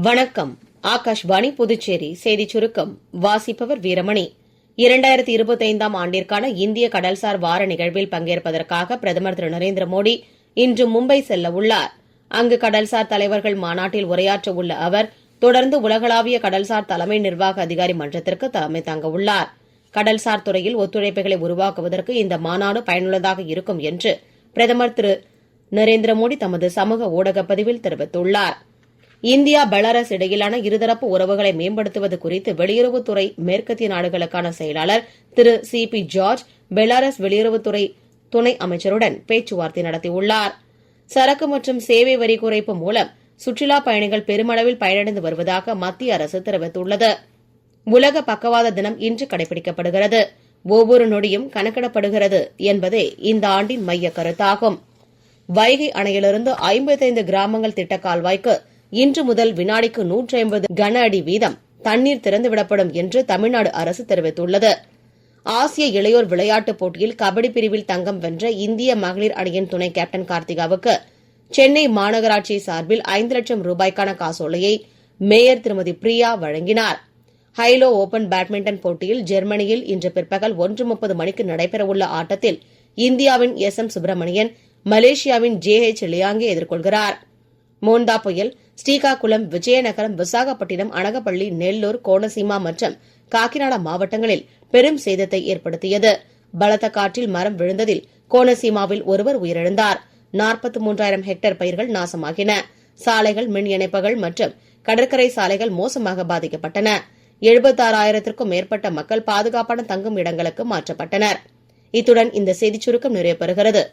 வணக்கம். ஆகாஷ்வாணி புதுச்சேரி செய்திச் சுருக்கம் வாசிப்பவர் வீரமணி. 2025ஆம் ஆண்டிற்கான இந்திய கடல்சார் வார நிகழ்வில் பங்கேற்பதற்காக பிரதமர் திரு நரேந்திர மோடி இன்று மும்பை செல்ல உள்ளார். அங்கு கடல்சார் தலைவர்கள் மாநாட்டில் உரையாற்ற உள்ள அவர் தொடர்ந்து உலகளாவிய கடல்சார் தலைமை நிர்வாக அதிகாரி மன்றத்திற்கு தலைமை தாங்க உள்ளார். கடல்சார் துறையில் ஒத்துழைப்புகளை உருவாக்குவதற்கு இந்த மாநாடு பயனுள்ளதாக இருக்கும் என்று பிரதமர் திரு நரேந்திர மோடி தமது சமூக ஊடக பதிவில் தெரிவித்துள்ளார். இந்தியா பெலாரஸ் இடையிலான இருதரப்பு உறவுகளை மேம்படுத்துவது குறித்து வெளியுறவுத்துறை மேற்கத்திய நாடுகளுக்கான செயலாளர் திரு சி பி ஜார்ஜ் பெலாரஸ் வெளியுறவுத்துறை துணை அமைச்சருடன் பேச்சுவார்த்தை நடத்தியுள்ளார். சரக்கு மற்றும் சேவை வரி குறைப்பு மூலம் சுற்றுலா பயணிகள் பெருமளவில் பயனடைந்து வருவதாக மத்திய அரசு தெரிவித்துள்ளது. உலக பக்கவாத தினம் இன்று கடைபிடிக்கப்படுகிறது. ஒவ்வொரு நொடியும் கணக்கிடப்படுகிறது என்பதே இந்த ஆண்டின் மைய கருத்தாகும். வைகை அணையிலிருந்து 55 கிராமங்கள் திட்ட கால்வாய்க்கு இன்று முதல் வினாடிக்கு 150 கன அடி வீதம் தண்ணீர் திறந்துவிடப்படும் என்று தமிழ்நாடு அரசு தெரிவித்துள்ளது. ஆசிய இளையோர் விளையாட்டுப் போட்டியில் கபடி பிரிவில் தங்கம் வென்ற இந்திய மகளிர் அணியின் துணை கேப்டன் கார்த்திகாவுக்கு சென்னை மாநகராட்சி சார்பில் 5 லட்சம் ரூபாய்க்கான காசோலையை மேயர் திருமதி பிரியா வழங்கினார். ஹைலோ ஓபன் பேட்மிண்டன் போட்டியில் ஜெர்மனியில் இன்று பிற்பகல் 1:30 மணிக்கு நடைபெறவுள்ள ஆட்டத்தில் இந்தியாவின் SM சுப்பிரமணியன் மலேசியாவின் JH லியாங்கை எதிர்கொள்கிறார். மோண்டா புயல் ஸ்ரீகாகுளம், விஜயநகரம், விசாகப்பட்டினம், அனகப்பள்ளி, நெல்லூர், கோனசீமா மற்றும் காக்கிநாடா மாவட்டங்களில் பெரும் சேதத்தை ஏற்படுத்தியது. பலத்த காற்றில் மரம் விழுந்ததில் கோனசீமாவில் ஒருவர் உயிரிழந்தார். 43,000 ஹெக்டேர் பயிர்கள் நாசமாகின. சாலைகள், மின் இணைப்புகள் மற்றும் கடற்கரை சாலைகள் மோசமாக பாதிக்கப்பட்டன. 76,000க்கும் மேற்பட்ட மக்கள் பாதுகாப்பான தங்கும் இடங்களுக்கு மாற்றப்பட்டனர். இத்துடன் இந்த செய்திச் சுருக்கம் நிறைவு பெறுகிறது.